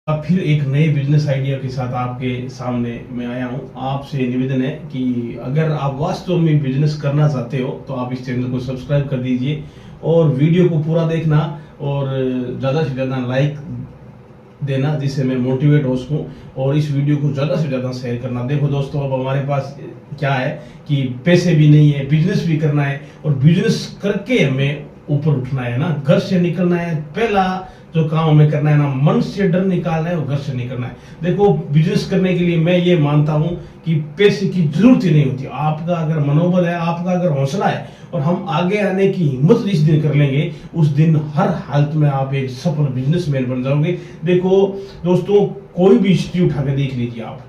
अब फिर एक नए बिजनेस आइडिया के साथ आपके सामने मैं आया हूं। आपसे निवेदन है कि अगर आप वास्तव में बिजनेस करना चाहते हो तो आप इस चैनल को सब्सक्राइब कर दीजिए और वीडियो को पूरा देखना और ज़्यादा से ज़्यादा लाइक देना, जिससे मैं मोटिवेट हो सकूं, और इस वीडियो को ज़्यादा से ज़्यादा शेयर करना। देखो दोस्तों, अब हमारे पास क्या है कि पैसे भी नहीं है, बिजनेस भी करना है और बिजनेस करके हमें ऊपर उठना है ना, घर से निकलना है। पहला जो काम हमें करना है ना, मन से डर निकालना है और घर से निकलना है। देखो, बिजनेस करने के लिए मैं ये मानता हूं कि पैसे की जरूरत ही नहीं होती। आपका अगर मनोबल है, आपका अगर हौसला है और हम आगे आने की हिम्मत जिस दिन कर लेंगे, उस दिन हर हालत में आप एक सफल बिजनेसमैन बन जाओगे। देखो दोस्तों, कोई भी हिस्ट्री उठा के देख लीजिए आप,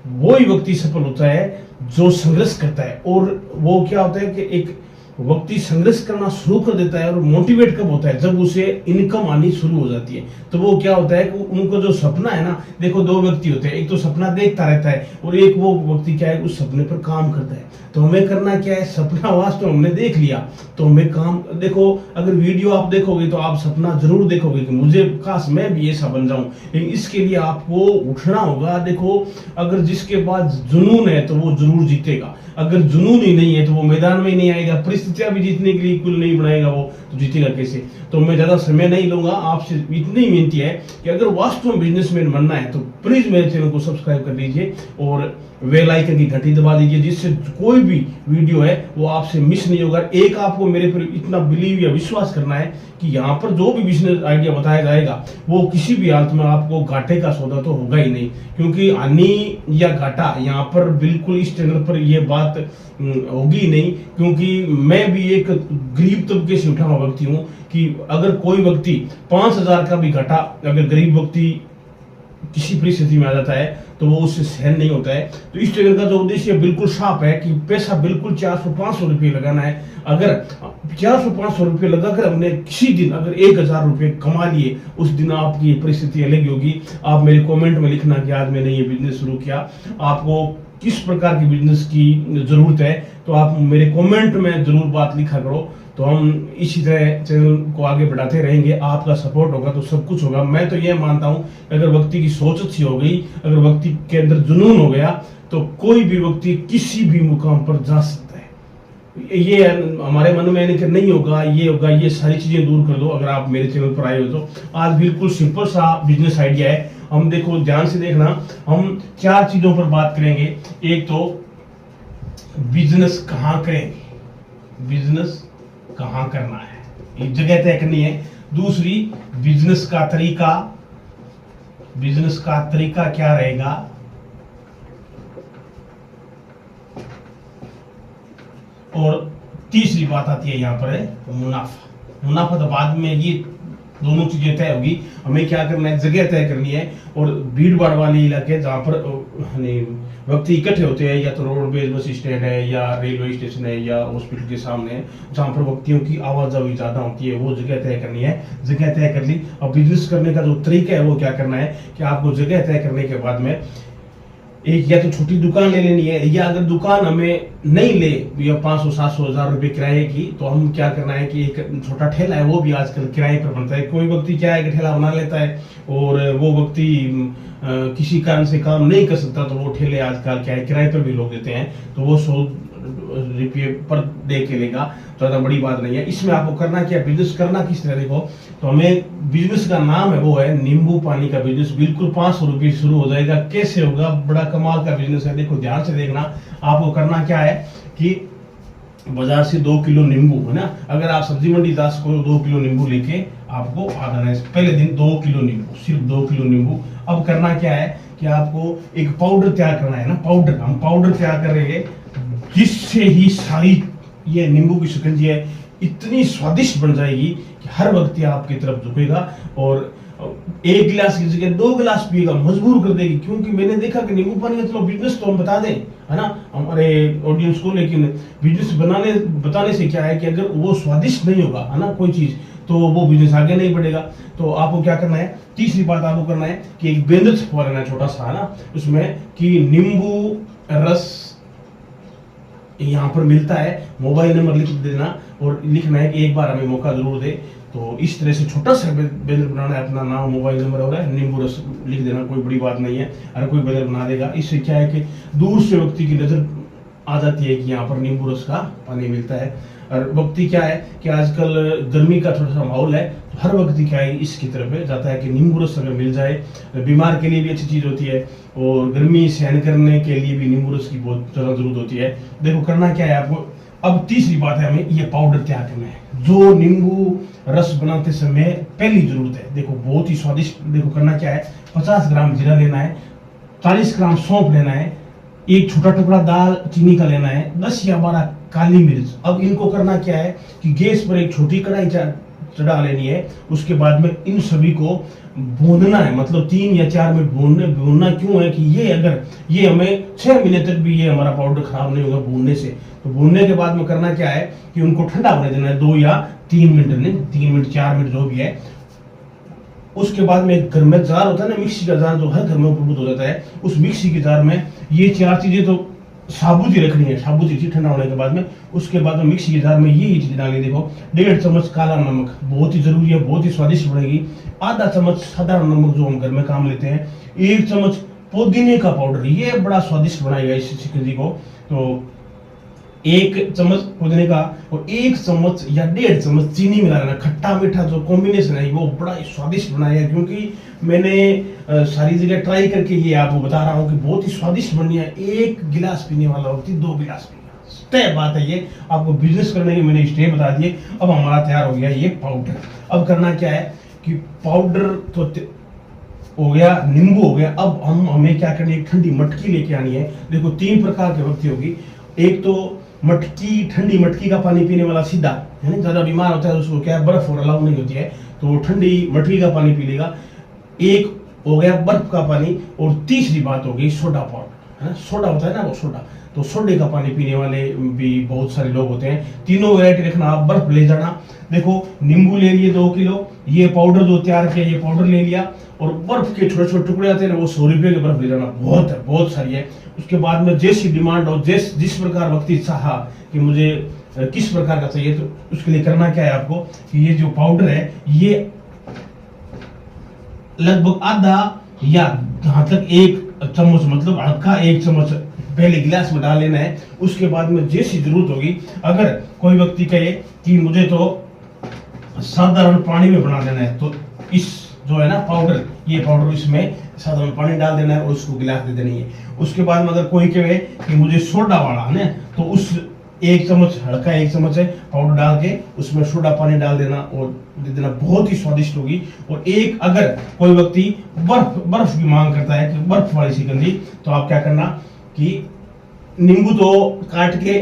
वो ही व्यक्ति सफल होता है जो संघर्ष करता है। और वो क्या होता है कि एक व्यक्ति संघर्ष करना शुरू कर देता है और मोटिवेट कब होता है, जब उसे इनकम आनी शुरू हो जाती है। तो वो क्या होता है कि उनको जो सपना है ना, देखो दो व्यक्ति होते हैं, एक तो सपना देखता रहता है और एक वो व्यक्ति क्या है, उस सपने पर काम करता है। तो हमें करना क्या है, सपना वास्तव हमने देख लिया तो हमें काम, देखो अगर वीडियो आप देखोगे तो आप सपना जरूर देखोगे कि मुझे काश मैं भी ऐसा बन जाऊं, लेकिन इसके लिए आपको उठना होगा। देखो, अगर जिसके पास जुनून है तो वो जरूर जीतेगा, अगर जुनून ही नहीं है तो वो मैदान में ही नहीं आएगा। परिस्थितियां भी जीतने के लिए कुल नहीं बनाएगा वो, तो जीतेगा कैसे। तो मैं ज्यादा समय नहीं लूंगा, आपसे इतनी विनती है कि अगर वास्तव में बिजनेसमैन बनना है तो प्लीज मेरे चैनल को सब्सक्राइब कर लीजिए और बेल आइकन की घंटी दबा दीजिए, जिससे कोई भी वीडियो है वो आपसे मिस नहीं होगा। एक आपको मेरे पर इतना बिलीव या विश्वास करना है कि यहाँ पर जो भी बिजनेस आइडिया बताया जाएगा वो किसी भी हालत में आपको घाटे का सौदा तो होगा ही नहीं, क्योंकि हानि या घाटा यहाँ पर बिल्कुल इस चैनल पर ये बात होगी नहीं। क्योंकि मैं भी एक गरीब तबके से उठा हुआ व्यक्ति हूँ कि अगर कोई व्यक्ति 5,000 का भी घाटा अगर गरीब व्यक्ति किसी परिस्थिति में आ जाता है तो वो उससे सहन नहीं होता है। तो इस चैनल का जो उद्देश्य बिल्कुल साफ है कि पैसा बिल्कुल 400-500 रुपये लगाना है। अगर 400-500 रुपये लगाकर हमने किसी दिन अगर 1,000 रुपये कमा लिए, उस दिन आपकी परिस्थिति अलग होगी। आप मेरे कमेंट में लिखना कि आज मैंने ये बिजनेस शुरू किया, आपको किस प्रकार की बिजनेस की जरूरत है, तो आप मेरे कमेंट में जरूर बात लिखा करो। तो हम इसी तरह चैनल को आगे बढ़ाते रहेंगे। आपका सपोर्ट होगा तो सब कुछ होगा। मैं तो ये मानता हूं, अगर व्यक्ति की सोच अच्छी हो गई, अगर व्यक्ति के अंदर जुनून हो गया, तो कोई भी व्यक्ति किसी भी मुकाम पर जा सकता है। ये हमारे मन में नहीं होगा, ये होगा, ये सारी चीजें दूर कर दो अगर आप मेरे चैनल पर आए हो तो। आज बिल्कुल सिंपल सा बिजनेस आइडिया है। हम देखो, ध्यान से देखना, हम 4 चीजों पर बात करेंगे। एक तो बिजनेस कहाँ करेंगे, बिजनेस कहाँ करना है, एक जगह तय करनी है। दूसरी, बिजनेस का तरीका, बिजनेस का तरीका क्या रहेगा। और तीसरी बात आती है यहाँ पर है मुनाफा। मुनाफा तो बाद में, ये दोनों चीजें तय होगी। हमें क्या करना है, जगह तय करनी है और भीड़ भाड़ वाले इलाके जहाँ पर व्यक्ति इकट्ठे होते हैं, या तो रोडवेज बस स्टैंड है या रेलवे स्टेशन है या हॉस्पिटल के सामने है, जहाँ पर व्यक्तियों की आवाजाही ज्यादा होती है, वो जगह तय करनी है। जगह तय कर ली। अब बिजनेस करने का जो तरीका है वो क्या करना है कि आपको जगह तय करने के बाद में एक या तो छोटी दुकान ले लेनी है, या अगर दुकान हमें नहीं ले या 500-700 रुपए किराए की, तो हम क्या करना है कि एक छोटा ठेला है, वो भी आजकल किराए पर बनता है। कोई व्यक्ति क्या है कि ठेला बना लेता है और वो व्यक्ति किसी कारण से काम नहीं कर सकता, तो वो ठेले आजकल क्या है किराए पर भी लोग देते हैं, तो वो 100 रुपये पर दे के लेगा, ज्यादा बड़ी बात नहीं है। इसमें आपको करना क्या, बिजनेस करना किस तरह, देखो तो हमें बिजनेस का नाम है वो है नींबू पानी का बिजनेस। बिल्कुल 500 रुपये शुरू हो जाएगा। कैसे होगा, बड़ा कमाल का बिजनेस है। देखो ध्यान से देखना, आपको करना क्या है कि बाजार से 2 किलो नींबू है ना, अगर आप सब्जी मंडी जा सको 2 किलो नींबू लेके आपको आ जाना है। पहले दिन 2 किलो नींबू, सिर्फ 2 किलो नींबू। अब करना क्या है कि आपको एक पाउडर तैयार करना है ना, पाउडर, हम पाउडर तैयार करेंगे जिससे ही सारी ये नींबू की शिकंजी है इतनी स्वादिष्ट बन जाएगी कि हर व्यक्ति आपकी तरफ झुकेगा और 1 गिलास की जगह 2 गिलास पिएगा, मजबूर कर देगी। क्योंकि मैंने देखा कि नींबू पानी का, चलो बिजनेस तो हम बता दें है ना हमारे ऑडियंस को, लेकिन बिजनेस बताने से क्या है कि अगर वो स्वादिष्ट नहीं होगा है ना कोई चीज, तो वो बिजनेस आगे नहीं बढ़ेगा। तो आपको क्या करना है, तीसरी बात आपको करना है कि एक बेंदर छपवा लेना है छोटा सा है ना, उसमें कि नींबू रस यहाँ पर मिलता है। मोबाइल नंबर लिख देना और लिखना है कि एक बार हमें मौका जरूर दे। तो इस तरह से छोटा सा बैनर बनाना है, अपना नाम मोबाइल नंबर हो रहा है, नींबू रस लिख देना, कोई बड़ी बात नहीं है, हर कोई बैनर बना देगा। इससे क्या है कि दूर से व्यक्ति की नजर आ जाती है कि यहाँ पर नींबू रस का पानी मिलता है। और व्यक्ति क्या है कि आजकल गर्मी का थोड़ा सा माहौल है, तो हर व्यक्ति क्या है इसकी तरफ जाता है कि नींबू रस अगर मिल जाए, बीमार के लिए भी अच्छी चीज होती है और गर्मी सहन करने के लिए भी नींबू रस की बहुत ज्यादा जरूरत होती है। देखो करना क्या है आपको, अब तीसरी बात है, हमें ये पाउडर तैयार करना है जो नींबू रस बनाते समय पहली जरूरत है। देखो बहुत ही स्वादिष्ट, देखो करना क्या है, 50 ग्राम जीरा लेना है, 40 ग्राम सौंफ लेना है, एक छोटा टुकड़ा दाल चीनी का लेना है, 10 या 12 काली मिर्च। अब इनको करना क्या है कि गैस पर एक छोटी कढ़ाई चढ़ा लेनी है, उसके बाद में इन सभी को भूनना है, मतलब 3 या 4 मिनट भूनना क्यों है कि ये अगर ये हमें 6 महीने तक भी ये हमारा पाउडर खराब नहीं होगा भूनने से। तो भूनने के बाद में करना क्या है कि उनको ठंडा होने देना है 2 या 3 मिनट, नहीं 3 मिनट 4 मिनट जो भी है। उसके बाद में घर में जार होता है ना, मिक्सी का जार जो हर घर में उपलब्ध हो जाता है, उस मिक्सी के जार में ये 4 चीजें तो साबुत ही रखनी है, साबुत ही ठंडा होने के बाद में। उसके बाद में मिक्सी के जार में ये चीज डाली, देखो 1.5 चम्मच काला नमक, बहुत ही जरूरी है, बहुत ही स्वादिष्ट बनेगी। आधा चम्मच साधारण नमक जो हम घर में काम लेते हैं, 1 चम्मच पुदीने का पाउडर, ये बड़ा स्वादिष्ट बनाएगा इस चिकन को। तो 1 चम्मच पुदीने का और 1 चम्मच या 1.5 चम्मच चीनी मिला लेना। खट्टा मीठा जो कॉम्बिनेशन है वो बड़ा स्वादिष्ट बनाएगा, क्योंकि मैंने सारी जगह ट्राई करके ये आपको बता रहा हूँ कि बहुत ही स्वादिष्ट बनी है। 1 गिलास पीने वाला व्यक्ति 2 गिलास पीना, तय बात है। ये आपको बिजनेस करने के मैंने स्टेप बता दिए। अब हमारा तैयार हो गया ये पाउडर। अब करना क्या है कि पाउडर तो हो गया, नींबू हो गया, अब हमें क्या करनी है, एक ठंडी मटकी लेके आनी है। देखो 3 प्रकार के व्यक्ति होगी, एक तो मटकी, ठंडी मटकी का पानी पीने वाला सीधा, है ना, ज्यादा बीमार होता है उसको क्या बर्फ और अलाउ नहीं होती है, तो वो ठंडी मटकी का पानी पी लेगा। एक हो गया बर्फ का पानी, और तीसरी बात हो गई सोडा पाउडर, है ना, सोडा होता है ना वो सोडा, तो सोडे का पानी पीने वाले भी बहुत सारे लोग होते हैं। तीनों वैरायटी रखना, आप बर्फ ले जाना। देखो नींबू ले लिए 2 किलो, ये पाउडर जो तैयार किया ये पाउडर ले लिया, और बर्फ के छोटे छोटे टुकड़े आते हैं ना वो 100 रुपये के बर्फ ले जाना, बहुत है, बहुत सारी है। उसके बाद में जैसी डिमांड और जिस प्रकार व्यक्ति चाहा कि मुझे किस प्रकार का चाहिए, तो उसके लिए करना क्या है आपको कि ये जो पाउडर है ये लगभग आधा या जहां तक 1 चम्मच, मतलब हल्का 1 चम्मच पहले गिलास में डाल लेना है। उसके बाद में जैसी जरूरत होगी, अगर कोई व्यक्ति कहे कि मुझे तो साधारण पानी में बना देना है, तो इस जो है ना पाउडर, ये पाउडर इसमें साधारण पानी डाल देना है और उसको गिलास दे देनी है। उसके बाद में अगर कोई कहे कि मुझे सोडा वाला है, तो उस 1 चम्मच हल्का 1 चम्मच है पाउडर डाल के उसमें सोडा पानी डाल देना और दे देना, बहुत ही स्वादिष्ट होगी। और एक अगर कोई व्यक्ति बर्फ की मांग करता है कि बर्फ वाली शिकंजी, तो आप क्या करना कि नींबू तो काट के,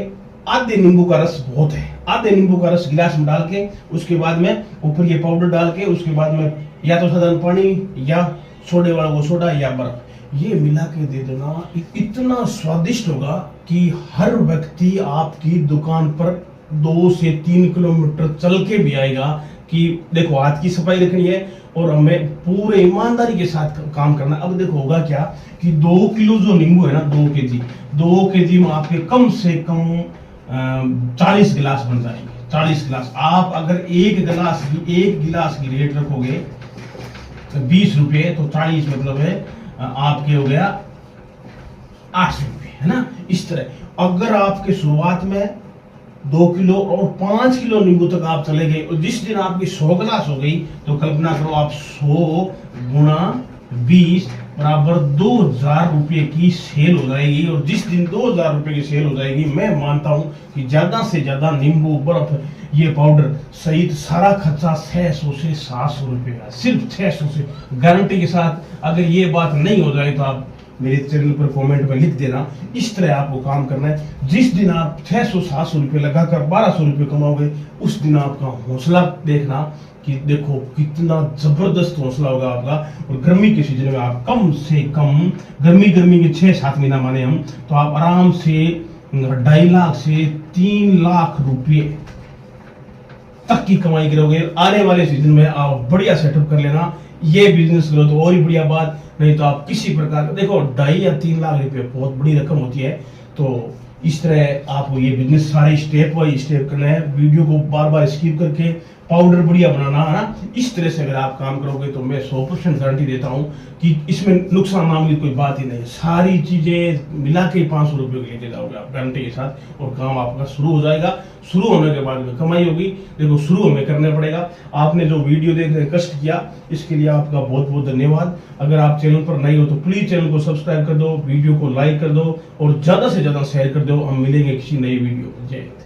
आधे नींबू का रस बहुत है, आधे नींबू का रस गिलास में डाल के, उसके बाद में ऊपर ये पाउडर डाल के, उसके बाद में या तो साधारण पानी या सोडे वाला वो सोडा या बर्फ, ये मिला के दे देना। इतना स्वादिष्ट होगा कि हर व्यक्ति आपकी दुकान पर 2 से 3 किलोमीटर चल के भी आएगा कि देखो हाथ की सफाई रखनी है और हमें पूरे ईमानदारी के साथ काम करना। अब देखो होगा क्या कि 2 किलो जो नींबू है ना, 2 केजी में आपके कम से कम 40 गिलास बन जाएंगे। 40 गिलास, आप अगर एक गिलास की रेट रखोगे 20 रुपए, तो 40 मतलब है आपके हो गया 8 रुपए, है ना। इस तरह अगर आपके शुरुआत में 2 किलो और 5 किलो नींबू तक आप चले गए, और जिस दिन आपकी 100 गिलास हो गई, तो कल्पना करो आप 100 गुणा 20 बराबर 2000 रुपए की सेल हो जाएगी। और जिस दिन 2000 रुपए की सेल हो जाएगी, मैं मानता हूं कि ज्यादा से ज्यादा नींबू, बर्फ, ये पाउडर सहित सारा खर्चा 600 से 700 रुपए का, सिर्फ 600 से, गारंटी के साथ। अगर ये बात नहीं हो जाए तो आप मेरे चैनल पर कमेंट में लिख देना। इस तरह आपको काम करना है। जिस दिन आप 600-700 रुपए लगाकर 1200 रुपए कमाओगे, उस दिन आपका हौसला देखना कि देखो कितना जबरदस्त हौसला होगा आपका। और गर्मी के सीजन में आप कम से कम, गर्मी के 6-7 महीना माने हम, तो आप आराम से 2.5 लाख से 3 लाख रुपए तक की कमाई करोगे। आने वाले सीजन में आप बढ़िया सेटअप कर लेना, ये बिजनेस करो तो और ही बढ़िया बात, नहीं तो आप किसी प्रकार का, देखो 2.5 या 3 लाख रुपए बहुत बड़ी रकम होती है। तो इस तरह आपको ये बिजनेस सारे स्टेप बाय स्टेप करना है। वीडियो को बार बार स्किप करके पाउडर बढ़िया बनाना है ना। इस तरह से अगर आप काम करोगे तो मैं 100% गारंटी देता हूं कि इसमें नुकसान नाम की कोई बात ही नहीं है। सारी चीजें मिला के 500 रुपये के लेके जाओगे आप गारंटी के साथ, और काम आपका शुरू हो जाएगा। शुरू होने के बाद में कमाई होगी। देखो शुरू हमें करना पड़ेगा। आपने जो वीडियो देखने कष्ट किया इसके लिए आपका बहुत बहुत धन्यवाद। अगर आप चैनल पर नए हो तो प्लीज चैनल को सब्सक्राइब कर दो, वीडियो को लाइक कर दो और ज्यादा से ज्यादा शेयर कर दो। हम मिलेंगे किसी नई वीडियो। जय हिंद।